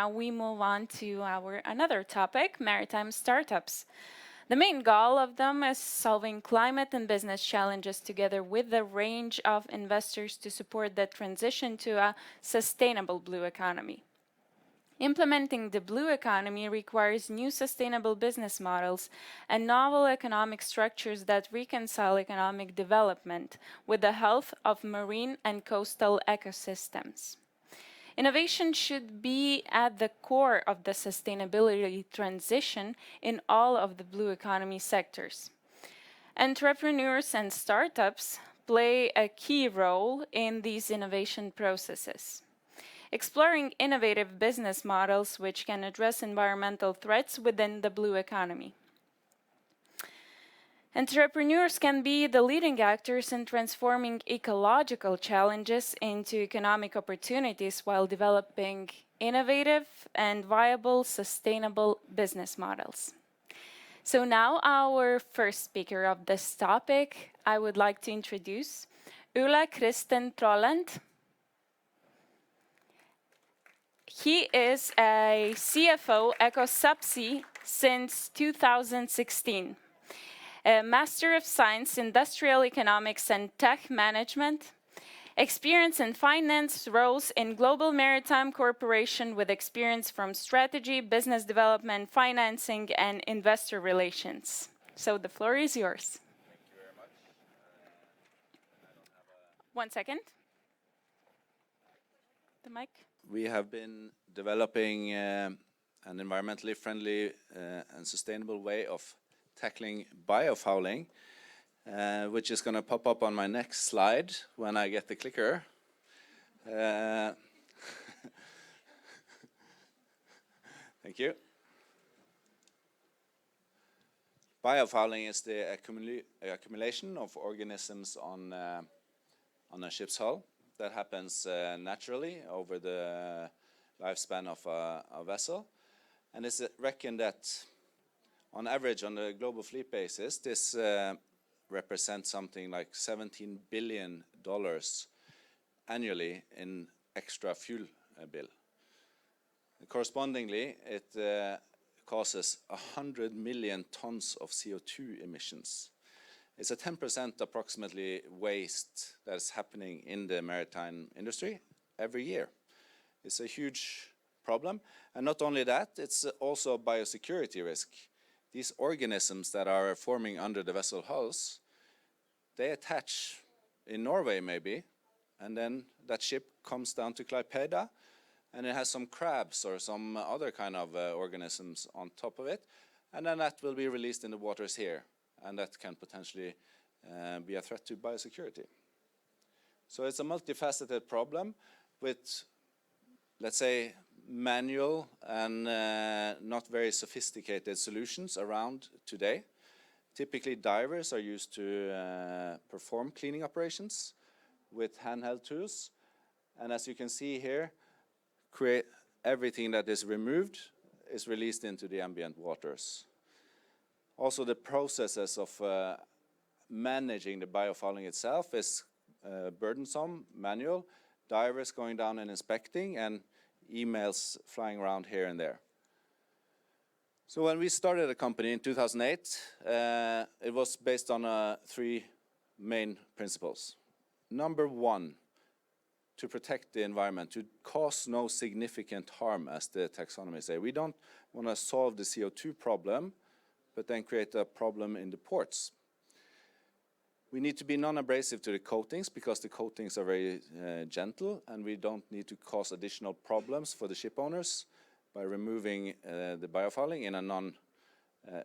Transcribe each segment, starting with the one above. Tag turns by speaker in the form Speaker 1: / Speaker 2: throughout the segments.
Speaker 1: now we move on to our another topic, maritime startups. The main goal of them is solving climate and business challenges together with a range of investors to support the transition to a sustainable blue economy. Implementing the blue economy requires new sustainable business models and novel economic structures that reconcile economic development with the health of marine and coastal ecosystems. Innovation should be at the core of the sustainability transition in all of the blue economy sectors. Entrepreneurs and startups play a key role in these innovation processes. Exploring innovative business models which can address environmental threats within the blue economy. Entrepreneurs can be the leading actors in transforming ecological challenges into economic opportunities while developing innovative and viable sustainable business models. So now our first speaker of this topic, I would like to introduce Ole Kristen Troland. He is a CFO ECOsubsea since 2016. A Master of Science, Industrial Economics and Tech Management, experience in finance roles in global maritime corporation with experience from strategy, business development, financing, and investor relations. So the floor is yours.
Speaker 2: Thank you very much. I don't have a...
Speaker 1: 1 second. The mic.
Speaker 2: We have been developing an environmentally friendly and sustainable way of tackling biofouling, which is going to pop up on my next slide when I get the clicker. Thank you. Biofouling is the accumulation of organisms on a ship's hull that happens naturally over the lifespan of a vessel. And it's reckoned that on average, on the global fleet basis, this represents something like $17 billion annually in extra fuel bill. And correspondingly, it causes 100 million tons of CO2 emissions. It's a 10% approximately waste that is happening in the maritime industry every year. It's a huge problem. And not only that, it's also a biosecurity risk. These organisms that are forming under the vessel hulls, they attach in Norway maybe, and then that ship comes down to Klaipeda, and it has some crabs or some other kind of organisms on top of it, and then that will be released in the waters here, and that can potentially be a threat to biosecurity. So it's a multifaceted problem with, let's say, manual and not very sophisticated solutions around today. Typically divers are used to perform cleaning operations with handheld tools, and as you can see here, everything that is removed is released into the ambient waters. Also the processes of managing the biofouling itself is burdensome, manual, divers going down and inspecting, and emails flying around here and there. So when we started the company in 2008, it was based on 3 main principles. Number 1, to protect the environment, to cause no significant harm, as the taxonomy say. We don't want to solve the CO2 problem, but then create a problem in the ports. We need to be non-abrasive to the coatings because the coatings are very gentle, and we don't need to cause additional problems for the ship owners by removing the biofouling in a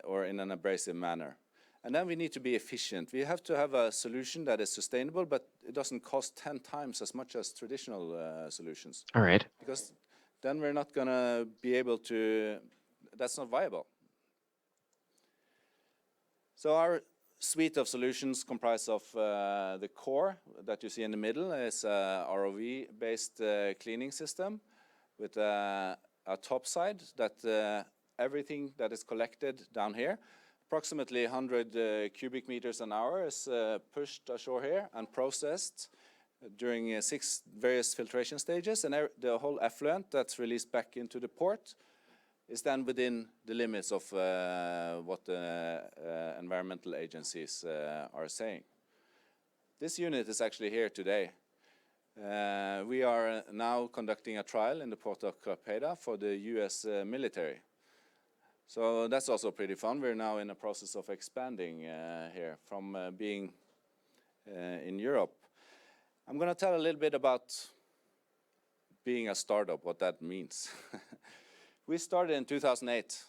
Speaker 2: or in an abrasive manner. And then we need to be efficient. We have to have a solution that is sustainable, but it doesn't cost 10 times as much as traditional solutions.
Speaker 3: All right.
Speaker 2: Because then we're not going to be able to, that's not viable. So our suite of solutions comprise of the core that you see in the middle is a ROV-based cleaning system with a top side that everything that is collected down here, approximately 100 cubic meters an hour, is pushed ashore here and processed during 6 various filtration stages, and the whole effluent that's released back into the port is then within the limits of what the environmental agencies are saying. This unit is actually here today. We are now conducting a trial in the port of Klaipeda for the US military. So that's also pretty fun. We're now in the process of expanding here from being in Europe. I'm going to tell a little bit about being a startup, what that means. We started in 2008,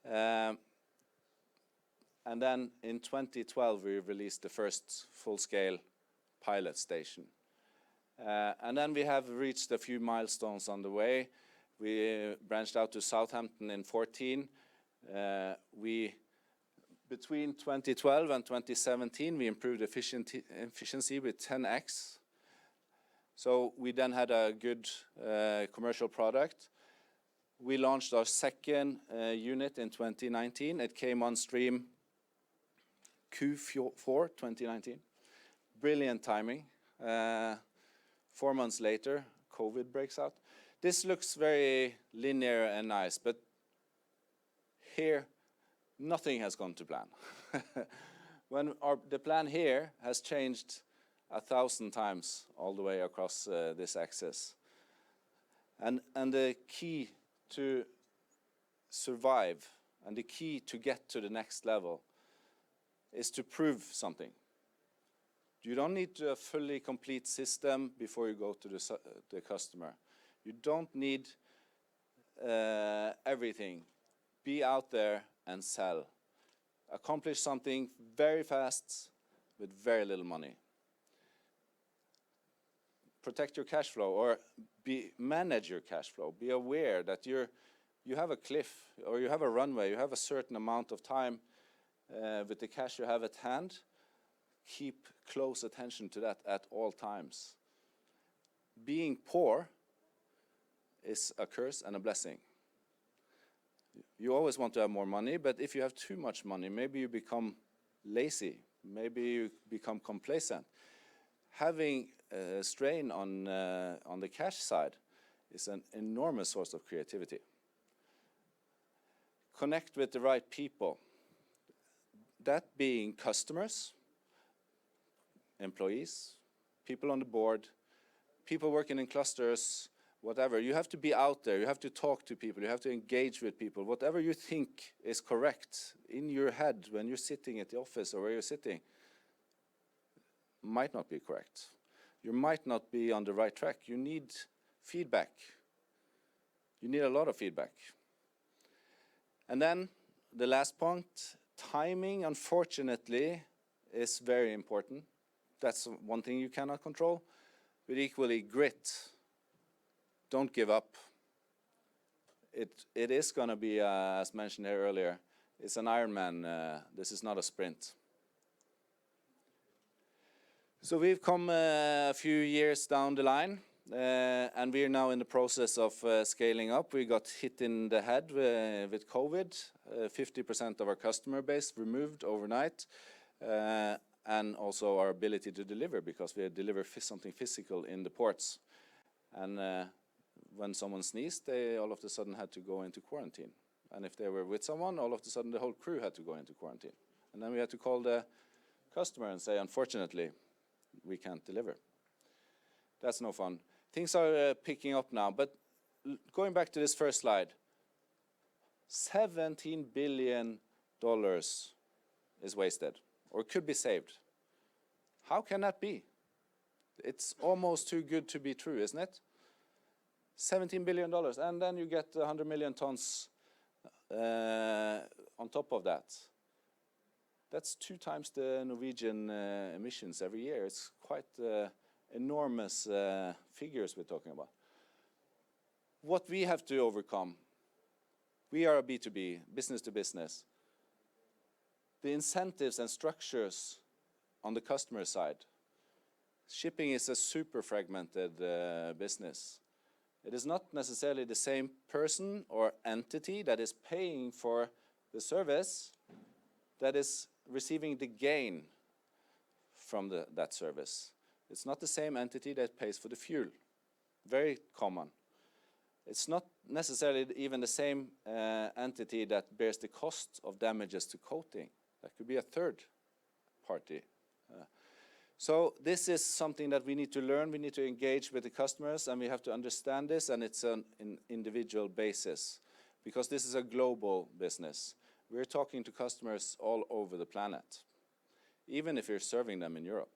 Speaker 2: and then in 2012 we released the first full-scale pilot station. And then we have reached a few milestones on the way. We branched out to Southampton in 2014. Between 2012 and 2017 we improved efficiency with 10x. So we then had a good commercial product. We launched our second unit in 2019. It came on stream Q4 2019. Brilliant timing. 4 months later, COVID breaks out. This looks very linear and nice, but here, nothing has gone to plan. The plan here has changed 1,000 times all the way across this axis. And the key to survive and the key to get to the next level is to prove something. You don't need a fully complete system before you go to the customer. You don't need everything. Be out there and sell. Accomplish something very fast with very little money. Protect your cash flow, or manage your cash flow. Be aware that you have a cliff, or you have a runway, you have a certain amount of time with the cash you have at hand. Keep close attention to that at all times. Being poor is a curse and a blessing. You always want to have more money, but if you have too much money, maybe you become lazy, maybe you become complacent. Having a strain on the cash side is an enormous source of creativity. Connect with the right people. That being customers, employees, people on the board, people working in clusters, whatever. You have to be out there, you have to talk to people, you have to engage with people. Whatever you think is correct in your head when you're sitting at the office or where you're sitting might not be correct. You might not be on the right track. You need feedback. You need a lot of feedback. And then the last point, timing, unfortunately, is very important. That's one thing you cannot control. But equally, grit. Don't give up. It is going to be, as mentioned here earlier, it's an Ironman. This is not a sprint. So we've come a few years down the line, and we're now in the process of scaling up. We got hit in the head with COVID, 50% of our customer base removed overnight, and also our ability to deliver, because we deliver something physical in the ports. And when someone sneezed, they all of a sudden had to go into quarantine. And if they were with someone, all of a sudden the whole crew had to go into quarantine. And then we had to call the customer and say, unfortunately, we can't deliver. That's no fun. Things are picking up now, but going back to this first slide, $17 billion is wasted, or could be saved. How can that be? It's almost too good to be true, isn't it? $17 billion, and then you get 100 million tons on top of that. That's 2 times the Norwegian emissions every year. It's quite enormous figures we're talking about. What we have to overcome, we are a B2B, business to business. The incentives and structures on the customer side. Shipping is a super fragmented business. It is not necessarily the same person or entity that is paying for the service that is receiving the gain from that service. It's not the same entity that pays for the fuel. Very common. It's not necessarily even the same entity that bears the cost of damages to coating. That could be a third party. So this is something that we need to learn. We need to engage with the customers, and we have to understand this, and it's an individual basis, because this is a global business. We're talking to customers all over the planet, even if you're serving them in Europe.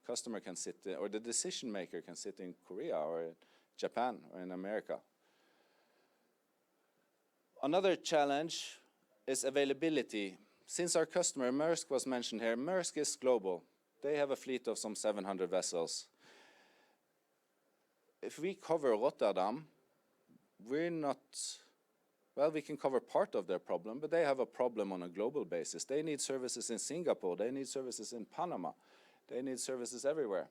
Speaker 2: Customer can sit, or the decision maker can sit in Korea or in Japan or in America. Another challenge is availability. Since our customer, Maersk, was mentioned here, Maersk is global. They have a fleet of some 700 vessels. If we cover Rotterdam, we're not, well, we can cover part of their problem, but they have a problem on a global basis. They need services in Singapore, they need services in Panama, they need services everywhere,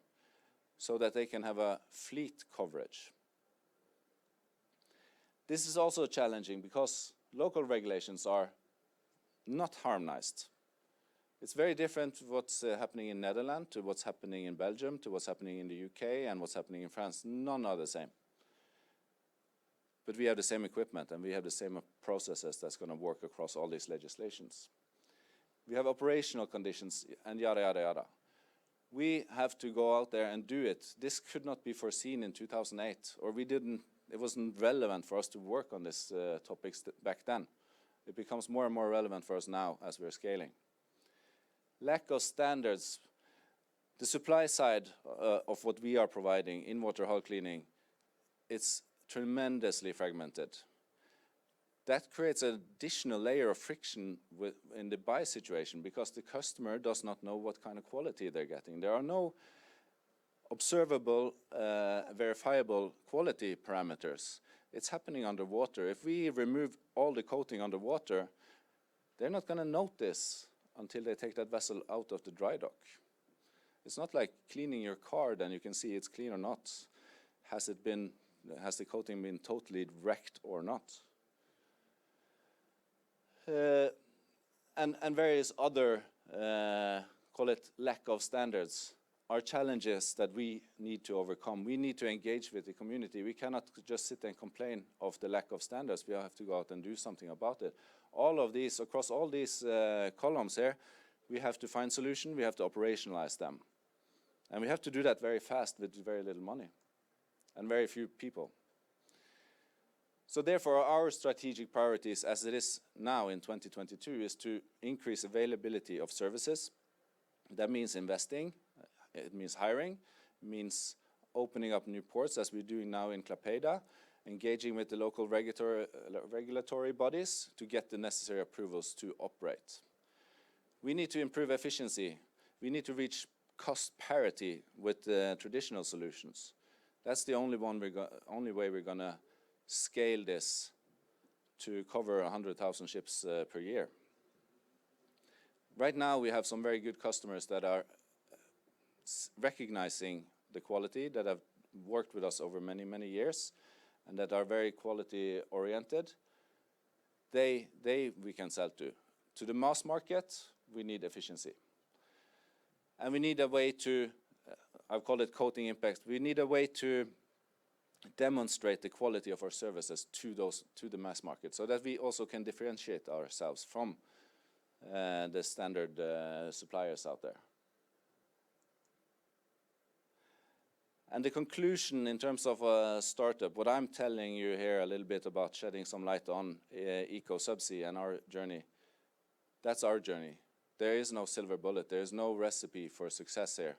Speaker 2: so that they can have a fleet coverage. This is also challenging because local regulations are not harmonized. It's very different what's happening in Netherlands to what's happening in Belgium, to what's happening in the UK and what's happening in France. None are the same. But we have the same equipment and we have the same processes that's going to work across all these legislations. We have operational conditions and yada, yada, yada. We have to go out there and do it. This could not be foreseen in 2008, or it wasn't relevant for us to work on these topics back then. It becomes more and more relevant for us now as we're scaling. Lack of standards. The supply side of what we are providing in water hull cleaning, it's tremendously fragmented. That creates an additional layer of friction in the buy situation, because the customer does not know what kind of quality they're getting. There are no observable, verifiable quality parameters. It's happening underwater. If we remove all the coating underwater, they're not going to notice until they take that vessel out of the dry dock. It's not like cleaning your car, then you can see it's clean or not. Has the coating been totally wrecked or not? And various other, call it lack of standards, are challenges that we need to overcome. We need to engage with the community. We cannot just sit and complain of the lack of standards. We have to go out and do something about it. All of these, across all these columns here, we have to find solutions, we have to operationalize them. And we have to do that very fast with very little money and very few people. So therefore, our strategic priorities as it is now in 2022 is to increase availability of services. That means investing, it means hiring, it means opening up new ports as we're doing now in Klaipeda, engaging with the local regulatory bodies to get the necessary approvals to operate. We need to improve efficiency. We need to reach cost parity with traditional solutions. That's the only way we're going to scale this to cover 100,000 ships per year. Right now we have some very good customers that are recognizing the quality, that have worked with us over many, many years, and that are very quality oriented. We can sell to. To the mass market, we need efficiency. And we need a way to, I've called it coating impact, we need a way to demonstrate the quality of our services to the mass market, so that we also can differentiate ourselves from the standard suppliers out there. And the conclusion in terms of a startup, what I'm telling you here a little bit about, shedding some light on ECOsubsea and our journey, that's our journey. There is no silver bullet, there is no recipe for success here.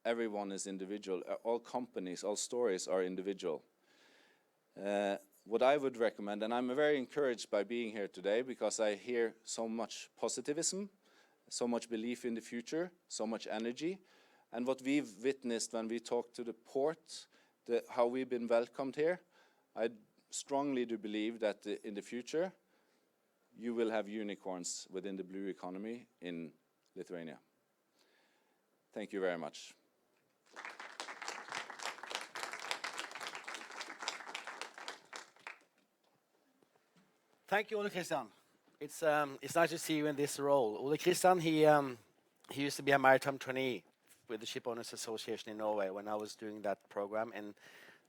Speaker 2: Everyone is individual, all companies, all stories are individual. What I would recommend, and I'm very encouraged by being here today because I hear so much positivism, so much belief in the future, so much energy. And what we've witnessed when we talk to the port, how we've been welcomed here, I strongly do believe that in the future, you will have unicorns within the blue economy in Lithuania. Thank you very much.
Speaker 3: Thank you, Ole Christian. It's nice to see you in this role. Ole Christian, he used to be a maritime trainee with the Ship Owners Association in Norway when I was doing that program, and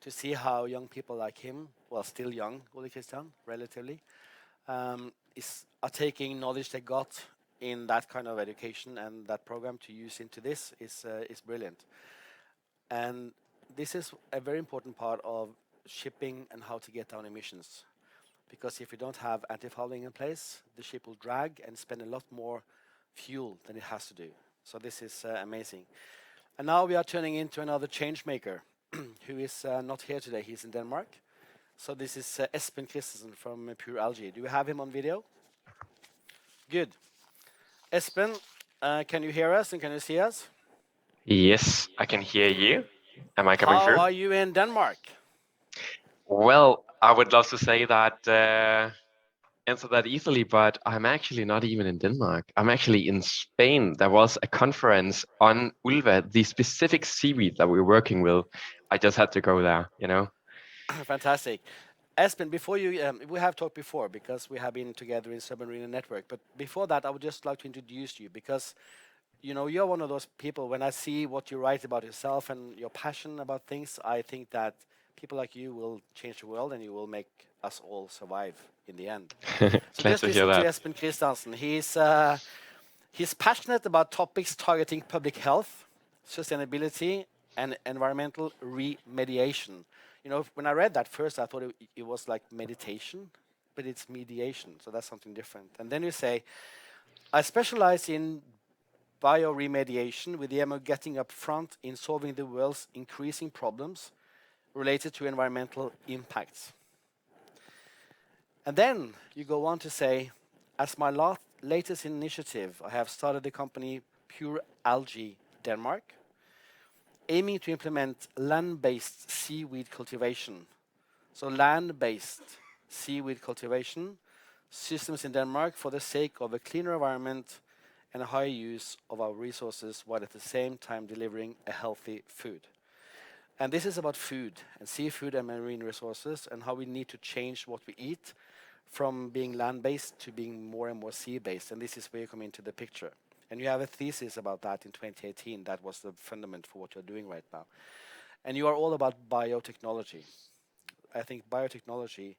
Speaker 3: to see how young people like him, well, still young, Ole Christian, relatively, are taking knowledge they got in that kind of education and that program to use into this is brilliant. And this is a very important part of shipping and how to get down emissions. Because if you don't have anti-fouling in place, the ship will drag and spend a lot more fuel than it has to do. So this is amazing. And now we are turning into another change maker who is not here today. He's in Denmark. So this is Esben Christiansen from Pure Algae. Do we have him on video? Good. Esben, can you hear us and can you see us?
Speaker 4: Yes, I can hear you. Am I coming
Speaker 3: How
Speaker 4: through?
Speaker 3: are you in Denmark?
Speaker 4: Well, I would love to say that, answer that easily, but I'm actually not even in Denmark. I'm actually in Spain. There was a conference on ulva, the specific seaweed that we're working with. I just had to go there, you know?
Speaker 3: Fantastic. Esben, before you, we have talked before because we have been together in Submarine Network. But before that, I would just like to introduce you because, you know, you're one of those people. When I see what you write about yourself and your passion about things, I think that people like you will change the world and you will make us all survive in the end. So
Speaker 4: Glad
Speaker 3: just
Speaker 4: to hear
Speaker 3: listen to
Speaker 4: that.
Speaker 3: Esben Christiansen. He's passionate about topics targeting public health, sustainability, and environmental remediation. You know, when I read that first, I thought it was like meditation, but it's mediation, so that's something different. And then you say, I specialize in bioremediation with the aim of getting up front in solving the world's increasing problems related to environmental impacts. And then you go on to say, as my latest initiative, I have started the company Pure Algae Denmark, aiming to implement land-based seaweed cultivation. So land-based seaweed cultivation systems in Denmark for the sake of a cleaner environment and a higher use of our resources while at the same time delivering a healthy food. And this is about food and seafood and marine resources and how we need to change what we eat from being land-based to being more and more sea-based. And this is where you come into the picture. And you have a thesis about that in 2018. That was the fundament for what you're doing right now. And you are all about biotechnology. I think biotechnology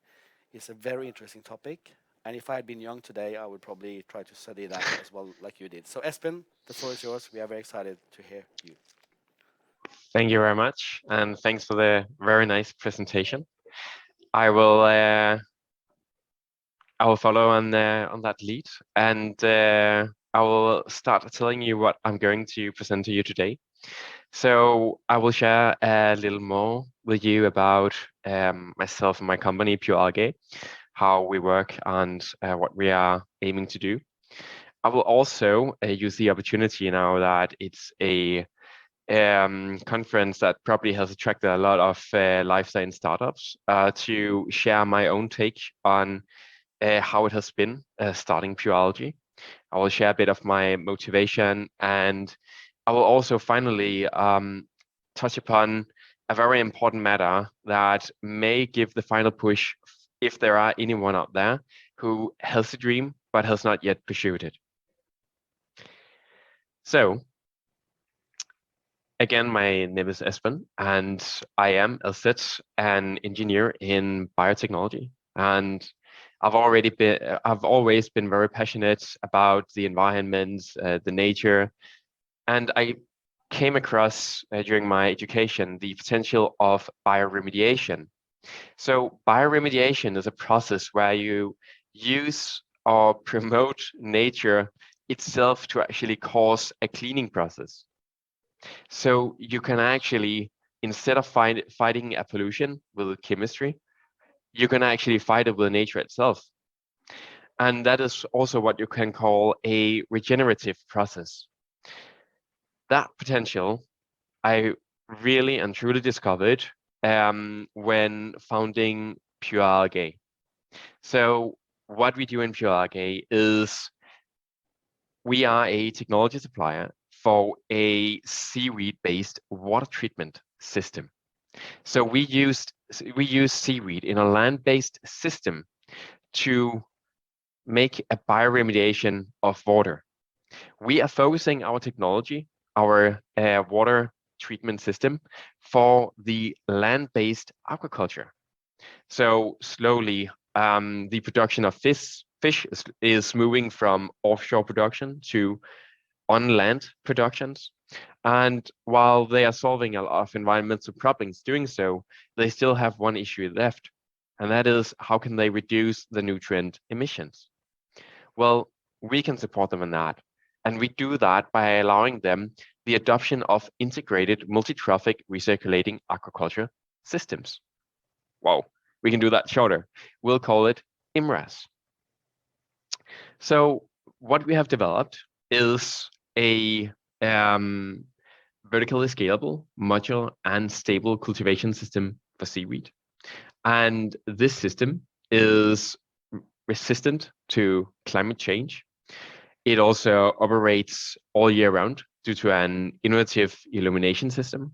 Speaker 3: is a very interesting topic. And if I had been young today, I would probably try to study that as well, like you did. So Esben, the floor is yours. We are very excited to hear you.
Speaker 4: Thank you very much, and thanks for the very nice presentation. I will follow on that lead, and I will start telling you what I'm going to present to you today. So I will share a little more with you about myself and my company, Pure Algae, how we work and what we are aiming to do. I will also use the opportunity now that it's a conference that probably has attracted a lot of life science startups to share my own take on how it has been starting Pure Algae. I will share a bit of my motivation, and I will also finally touch upon a very important matter that may give the final push if there are anyone out there who has a dream but has not yet pursued it. So, again, my name is Esben, and I am, as said, an engineer in biotechnology. And I've always been very passionate about the environment, the nature, and I came across during my education the potential of bioremediation. So bioremediation is a process where you use or promote nature itself to actually cause a cleaning process. So you can actually, instead of fighting a pollution with chemistry, you can actually fight it with nature itself. And that is also what you can call a regenerative process. That potential I really and truly discovered when founding Pure Algae. So what we do in Pure Algae is we are a technology supplier for a seaweed-based water treatment system. So we use seaweed in a land-based system to make a bioremediation of water. We are focusing our technology our water treatment system for the land-based aquaculture. So slowly, the production of fish is moving from offshore production to on-land productions. And while they are solving a lot of environmental problems doing so, they still have one issue left, and that is how can they reduce the nutrient emissions? Well, we can support them in that, and we do that by allowing them the adoption of integrated multi-trophic recirculating aquaculture systems. Wow, we can do that shorter. We'll call it IMRAS. So what we have developed is a vertically scalable, modular, and stable cultivation system for seaweed. And this system is resistant to climate change. It also operates all year round due to an innovative illumination system.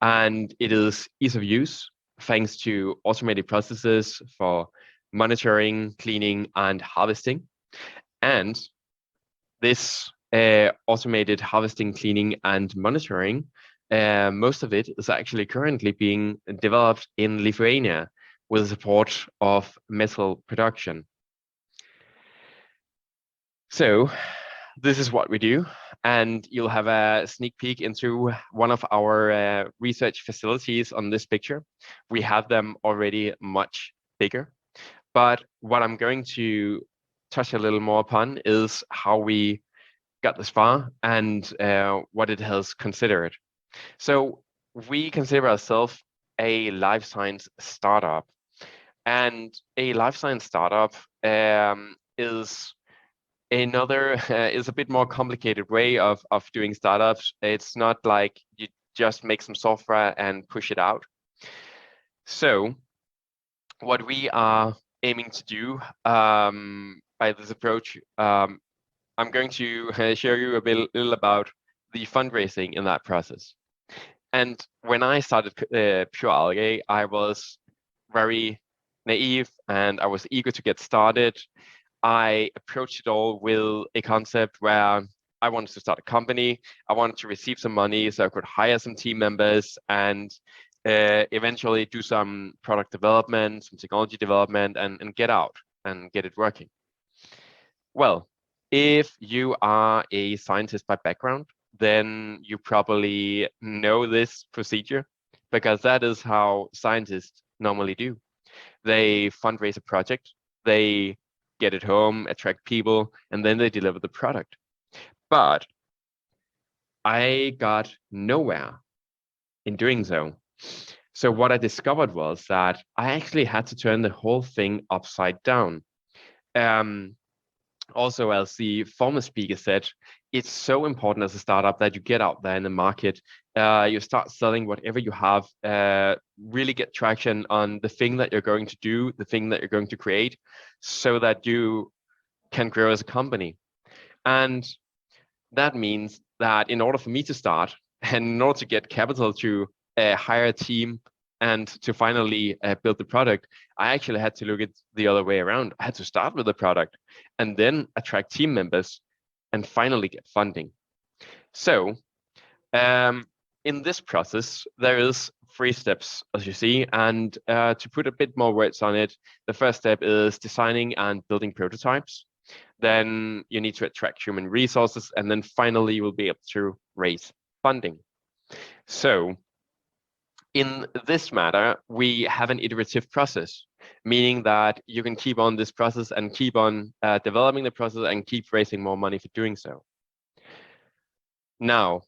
Speaker 4: And it is ease of use thanks to automated processes for monitoring, cleaning, and harvesting. And this automated harvesting, cleaning, and monitoring, most of it is actually currently being developed in Lithuania with the support of metal production. So this is what we do, and you'll have a sneak peek into one of our research facilities on this picture. We have them already much bigger, but what I'm going to touch a little more upon is how we got this far and what it has considered. So we consider ourselves a life science startup, and a life science startup is a bit more complicated way of doing startups. It's not like you just make some software and push it out. So what we are aiming to do by this approach, I'm going to share you a little about the fundraising in that process. And when I started Pure Algae, I was very naive and I was eager to get started. I approached it all with a concept where I wanted to start a company. I wanted to receive some money so I could hire some team members and eventually do some product development, some technology development, and get out and get it working. Well, if you are a scientist by background, then you probably know this procedure because that is how scientists normally do. They fundraise a project, they get it home, attract people, and then they deliver the product. But I got nowhere in doing so. So what I discovered was that I actually had to turn the whole thing upside down. Also, as the former speaker said, it's so important as a startup that you get out there in the market, you start selling whatever you have, really get traction on the thing that you're going to do, the thing that you're going to create, so that you can grow as a company. And that means that in order for me to start, and in order to get capital to hire a team and to finally build the product, I actually had to look at the other way around. I had to start with the product and then attract team members and finally get funding. So in this process, there is 3 steps, as you see, and to put a bit more words on it, the first step is designing and building prototypes. Then you need to attract human resources, and then finally you will be able to raise funding. So in this matter, we have an iterative process, meaning that you can keep on this process and keep on developing the process and keep raising more money for doing so. Now,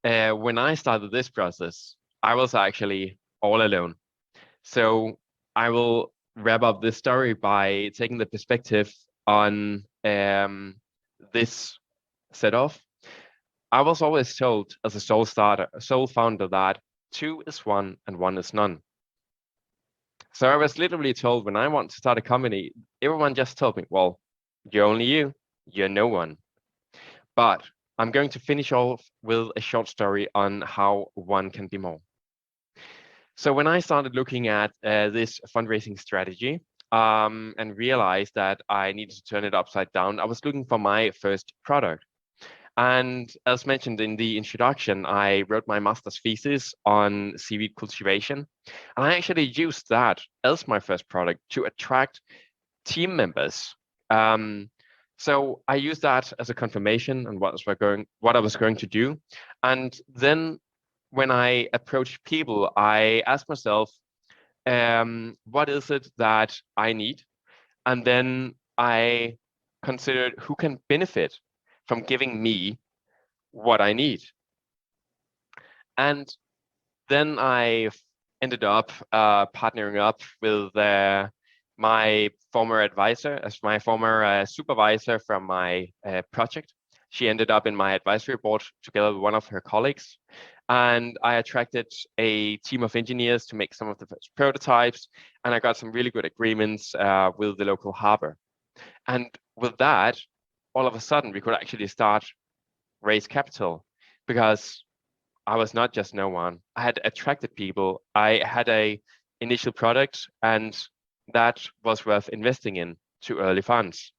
Speaker 4: when I started this process, I was actually all alone. So I will wrap up this story by taking the perspective on this set off. I was always told as a sole founder that 2 is 1 and 1 is none. So I was literally told when I want to start a company, everyone just told me, well, you're only you're no one. But I'm going to finish off with a short story on how one can be more. So when I started looking at this fundraising strategy and realized that I needed to turn it upside down, I was looking for my first product. And as mentioned in the introduction, I wrote my master's thesis on seaweed cultivation. And I actually used that as my first product to attract team members. So I used that as a confirmation on what I was going to do. And then when I approached people, I asked myself, what is it that I need? And then I considered who can benefit from giving me what I need. And then I ended up partnering up with my former advisor, as my former supervisor from my project. She ended up in my advisory board together with one of her colleagues. And I attracted a team of engineers to make some of the first prototypes. And I got some really good agreements with the local harbor. And with that, all of a sudden, we could actually start raise capital because I was not just no one. I had attracted people. I had a initial product, and that was worth investing in to early funds.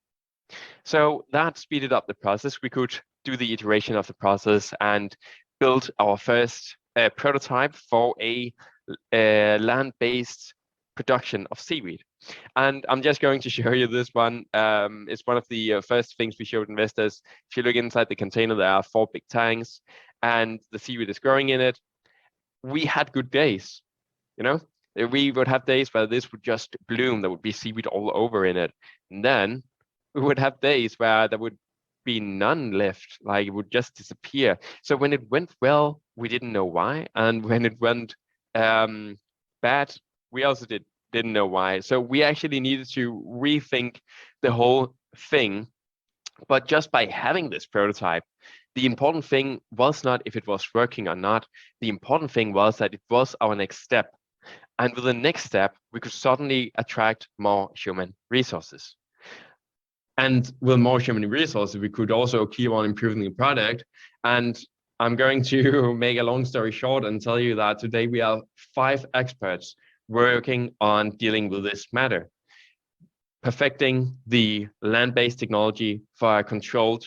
Speaker 4: So that speeded up the process. We could do the iteration of the process and build our first prototype for a land-based production of seaweed. And I'm just going to show you this one. It's one of the first things we showed investors. If you look inside the container, there are 4 big tanks, and the seaweed is growing in it. We had good days, you know. We would have days where this would just bloom. There would be seaweed all over in it. And then we would have days where there would be none left, like it would just disappear. So when it went well, we didn't know why. And when it went bad, we also didn't know why. So we actually needed to rethink the whole thing. But just by having this prototype, the important thing was not if it was working or not. The important thing was that it was our next step. And with the next step, we could suddenly attract more human resources. And with more human resources, we could also keep on improving the product. And I'm going to make a long story short and tell you that today we are 5 experts working on dealing with this matter, perfecting the land-based technology for a controlled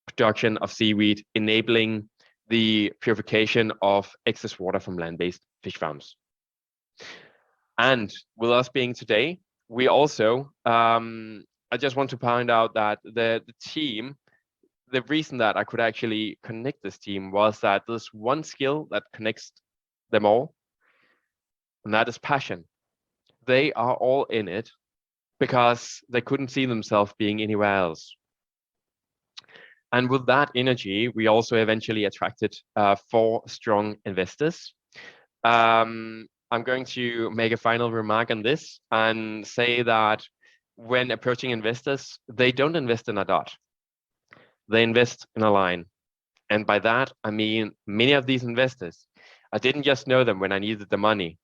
Speaker 4: production of seaweed, enabling the purification of excess water from land-based fish farms. And with us being today, we also, I just want to point out that the team, the reason that I could actually connect this team was that there's one skill that connects them all, and that is passion. They are all in it because they couldn't see themselves being anywhere else. And with that energy, we also eventually attracted 4 strong investors. I'm going to make a final remark on this and say that when approaching investors, they don't invest in a dot. They invest in a line. And by that, I mean many of these investors, I didn't just know them when I needed the money.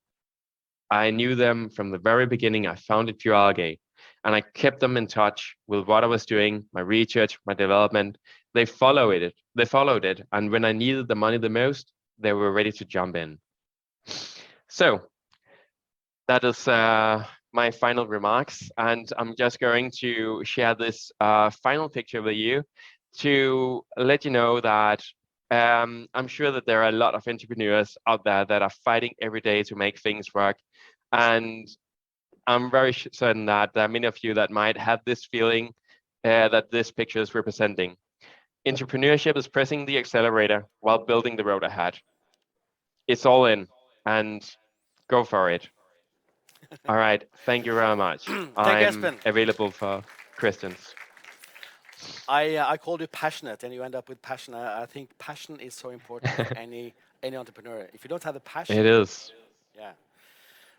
Speaker 4: I knew them from the very beginning. I founded Pure Algae, and I kept them in touch with what I was doing, my research, my development. They followed it. And when I needed the money the most, they were ready to jump in. So that is my final remarks. And I'm just going to share this final picture with you to let you know that I'm sure that there are a lot of entrepreneurs out there that are fighting every day to make things work. And I'm very certain that there are many of you that might have this feeling that this picture is representing. Entrepreneurship is pressing the accelerator while building the road ahead. It's all in, and go for it. All right, thank you very much.
Speaker 3: Thank you,
Speaker 4: I'm
Speaker 3: Esben.
Speaker 4: available for questions.
Speaker 3: I called you passionate, and you end up with passion. I think passion is so important for any entrepreneur. If you don't have the passion,
Speaker 4: It is.
Speaker 3: yeah.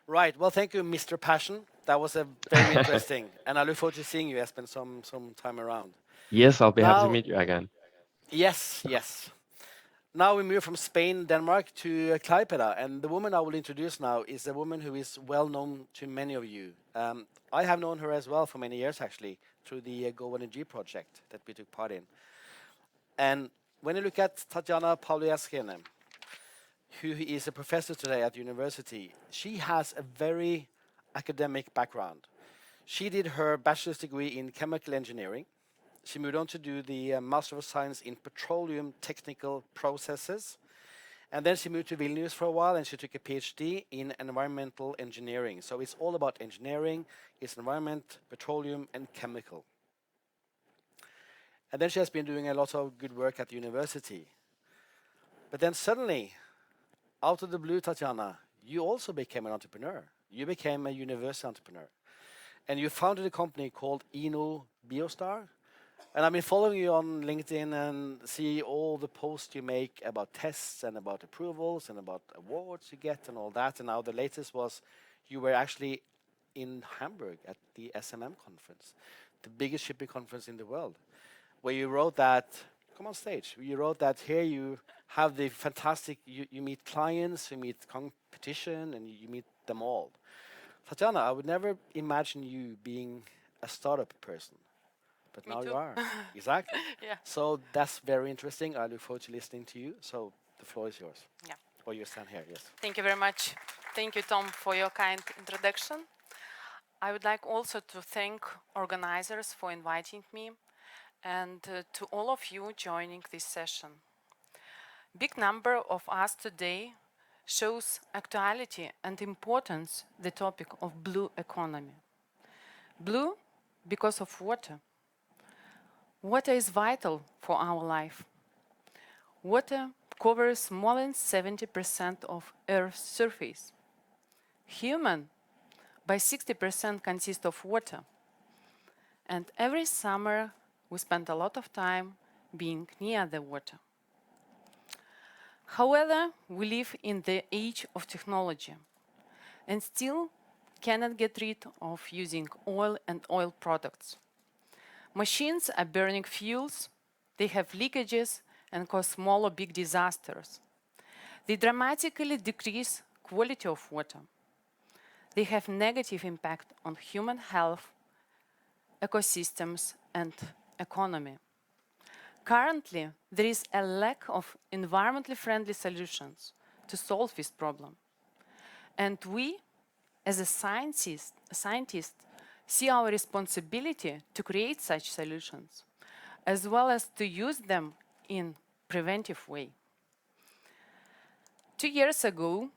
Speaker 3: Right. Well, thank you, Mr. Passion. That was a very interesting, and I look forward to seeing you, Esben, some time around.
Speaker 4: Yes, I'll be happy to
Speaker 3: Now,
Speaker 4: meet you again.
Speaker 3: yes. Now we move from Spain, Denmark to Klaipeda, and the woman I will introduce now is a woman who is well known to many of you. I have known her as well for many years, actually, through the Go Energy project that we took part in. And when you look at Tatjana Paulauskienė, who is a professor today at university, she has a very academic background. She did her bachelor's degree in chemical engineering, she moved on to do the Master of Science in Petroleum Technical Processes. And then she moved to Vilnius for a while, and she took a PhD in environmental engineering. So it's all about engineering, it's environment, petroleum, and chemical. And then she has been doing a lot of good work at the university. But then suddenly, out of the blue, Tatjana, you also became an entrepreneur. You became a university entrepreneur. And you founded a company called Inobiostar. And I've been following you on LinkedIn and see all the posts you make about tests and about approvals and about awards you get and all that. And now the latest was you were actually in Hamburg at the SMM conference, the biggest shipping conference in the world, where you wrote that, come on stage, you wrote that here you have the fantastic, you meet clients, you meet competition, and you meet them all. Tatjana, I would never imagine you being a startup person. But
Speaker 5: Me
Speaker 3: now
Speaker 5: too.
Speaker 3: you are. Exactly.
Speaker 5: Yeah.
Speaker 3: So that's very interesting. I look forward to listening to you. So the floor is yours.
Speaker 5: Yeah.
Speaker 3: Or you stand here, yes.
Speaker 5: Thank you very much. Thank you, Tom, for your kind introduction. I would like also to thank organizers for inviting me and to all of you joining this session. Big number of us today shows actuality and importance the topic of blue economy. Blue because of water. Water is vital for our life. Water covers more than 70% of Earth's surface. Human, by 60% consist of water. And every summer, we spend a lot of time being near the water. However, we live in the age of technology and still cannot get rid of using oil and oil products. Machines are burning fuels, they have leakages and cause small or big disasters. They dramatically decrease quality of water. They have negative impact on human health, ecosystems, and economy. Currently, there is a lack of environmentally friendly solutions to solve this problem. And we, as a scientists, see our responsibility to create such solutions, as well as to use them in preventive way. 2 years ago,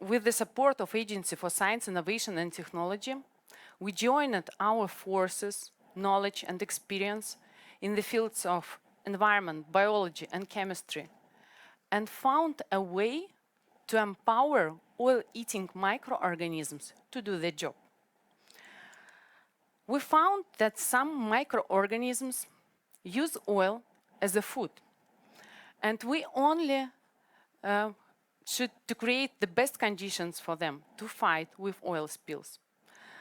Speaker 5: with the support of Agency for Science, Innovation and Technology, we joined our forces, knowledge and experience in the fields of environment, biology and chemistry, and found a way to empower oil-eating microorganisms to do their job. We found that some microorganisms use oil as a food, and we only should to create the best conditions for them to fight with oil spills.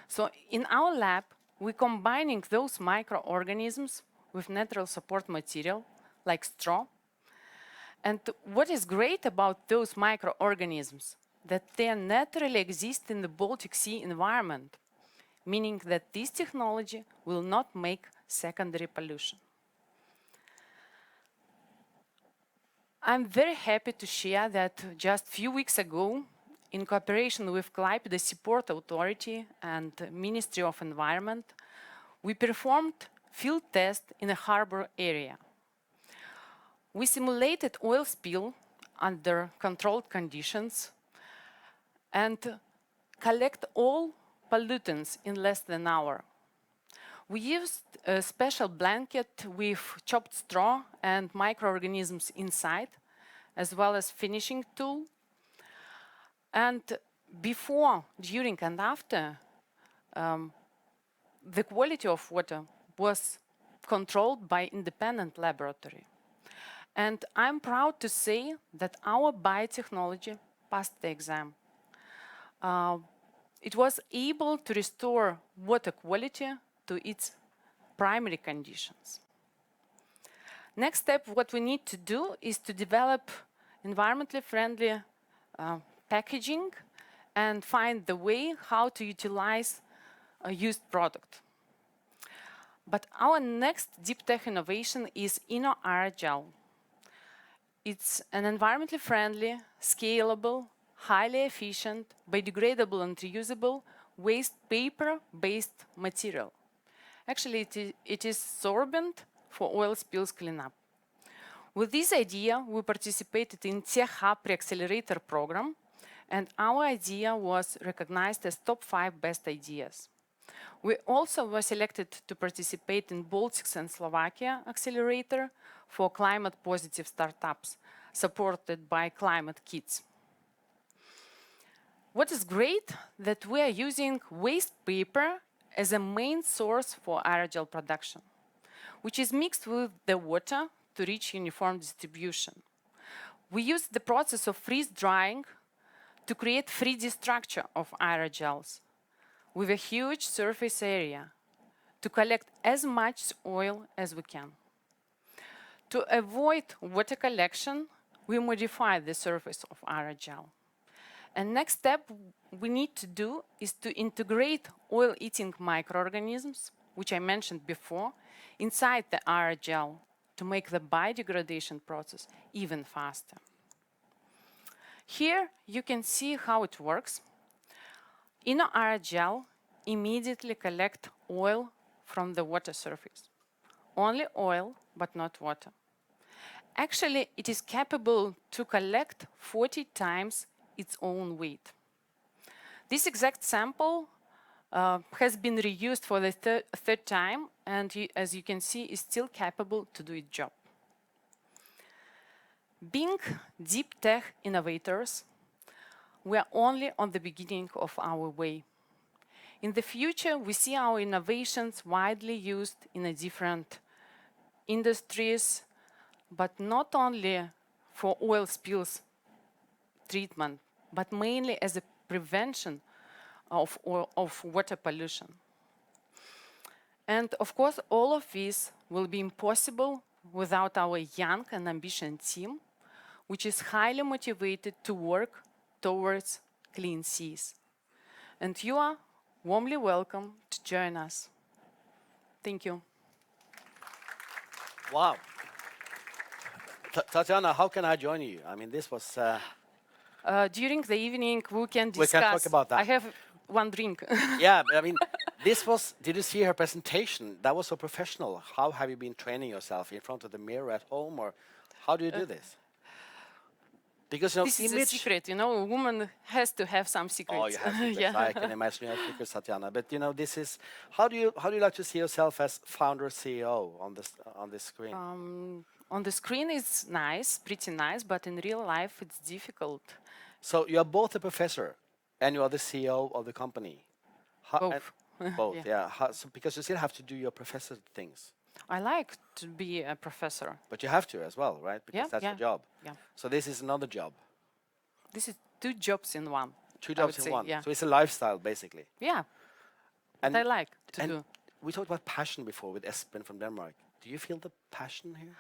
Speaker 5: So in our lab, we're combining those microorganisms with natural support material like straw. And what is great about those microorganisms, that they naturally exist in the Baltic Sea environment, meaning that this technology will not make secondary pollution. I'm very happy to share that just a few weeks ago, in cooperation with Klaipėda Seaport Authority and Ministry of Environment, we performed field tests in a harbor area. We simulated oil spill under controlled conditions and collect all pollutants in less than an hour. We used a special blanket with chopped straw and microorganisms inside, as well as finishing tool. And before, during, and after, the quality of water was controlled by independent laboratory. And I'm proud to say that our biotechnology passed the exam. It was able to restore water quality to its primary conditions. Next step, what we need to do is to develop environmentally friendly packaging and find the way how to utilize a used product. But our next deep tech innovation is InnoR gel. It's an environmentally friendly, scalable, highly efficient, biodegradable and reusable waste paper-based material. Actually, it is sorbent for oil spills cleanup. With this idea, we participated in CH Pre-Accelerator program, and our idea was recognized as top 5 best ideas. We also were selected to participate in Baltics and Slovakia Accelerator for climate-positive startups, supported by Climate Kids. What is great that we are using waste paper as a main source for aerogel production, which is mixed with the water to reach uniform distribution. We use the process of freeze drying to create 3D structure of aerogels with a huge surface area to collect as much oil as we can. To avoid water collection, we modify the surface of aerogel. And next step we need to do is to integrate oil-eating microorganisms, which I mentioned before, inside the aerogel to make the biodegradation process even faster. Here you can see how it works. Aerogel immediately collect oil from the water surface. Only oil, but not water. Actually, it is capable to collect 40 times its own weight. This exact sample has been reused for the third time, and as you can see, is still capable to do its job. Being deep tech innovators, we are only on the beginning of our way. In the future, we see our innovations widely used in different industries, but not only for oil spills treatment, but mainly as a prevention of water pollution. And of course, all of this will be impossible without our young and ambitious team, which is highly motivated to work towards clean seas. And you are warmly welcome to join us. Thank you.
Speaker 3: Wow. Tatjana, how can I join you? I mean, this was...
Speaker 5: During the evening, we can discuss.
Speaker 3: We can talk about that.
Speaker 5: I have one drink.
Speaker 3: Yeah, but I mean, this was... Did you see her presentation? That was so professional. How have you been training yourself in front of the mirror at home, or how do you do this? Because, you know,
Speaker 5: This is a secret, you know, a woman has to have some secrets.
Speaker 3: Oh, you have secrets.
Speaker 5: Yeah.
Speaker 3: I can imagine you have secrets, Tatjana. But, you know, this is... How do you like to see yourself as founder, CEO on this screen?
Speaker 5: On the screen it's nice, pretty nice, but in real life it's difficult.
Speaker 3: So you are both a professor and you are the CEO of the company.
Speaker 5: Both.
Speaker 3: Both, yeah. So because you still have to do your professor things.
Speaker 5: I like to be a professor.
Speaker 3: But you have to as well, right? Because that's your job.
Speaker 5: Yeah.
Speaker 3: So this is another job.
Speaker 5: This is 2 jobs in one.
Speaker 3: 2 jobs in one.
Speaker 5: Yeah.
Speaker 3: So it's a lifestyle, basically.
Speaker 5: Yeah. And I like to do.
Speaker 3: We talked about passion before with Esben from Denmark. Do you feel the passion here?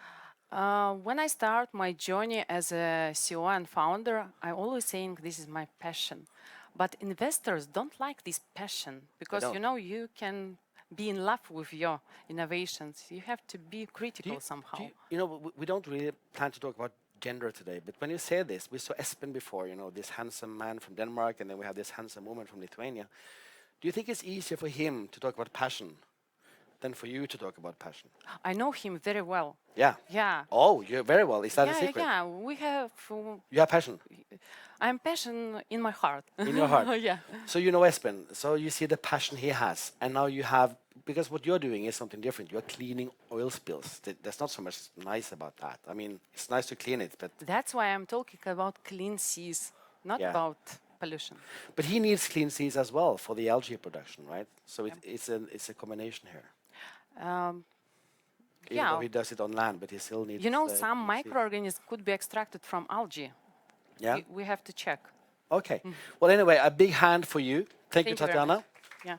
Speaker 5: When I start my journey as a CEO and founder, I always think this is my passion. But investors don't like this passion because, you know, you can be in love with your innovations. You have to be critical somehow.
Speaker 3: You know, we don't really plan to talk about gender today, but when you say this, we saw Esben before, you know, this handsome man from Denmark, and then we have this handsome woman from Lithuania. Do you think it's easier for him to talk about passion than for you to talk about passion?
Speaker 5: I know him very well.
Speaker 3: Yeah.
Speaker 5: Yeah.
Speaker 3: Oh, you're very well. Is that a secret?
Speaker 5: Yeah, we have...
Speaker 3: You have passion?
Speaker 5: I'm passion in my heart.
Speaker 3: In your heart?
Speaker 5: Yeah.
Speaker 3: So you know Esben, so you see the passion he has, and now you have, because what you're doing is something different. You're cleaning oil spills. There's not so much nice about that. I mean, it's nice to clean it, but...
Speaker 5: That's why I'm talking about clean seas, not about pollution.
Speaker 3: But he needs clean seas as well for the algae production, right? So it's a combination here. Even though he does it on land, but he still needs...
Speaker 5: You know, some microorganisms could be extracted from algae.
Speaker 3: Yeah.
Speaker 5: We have to check.
Speaker 3: Okay. Well, anyway, a big hand for you. Thank you, Tatjana.
Speaker 5: Yeah.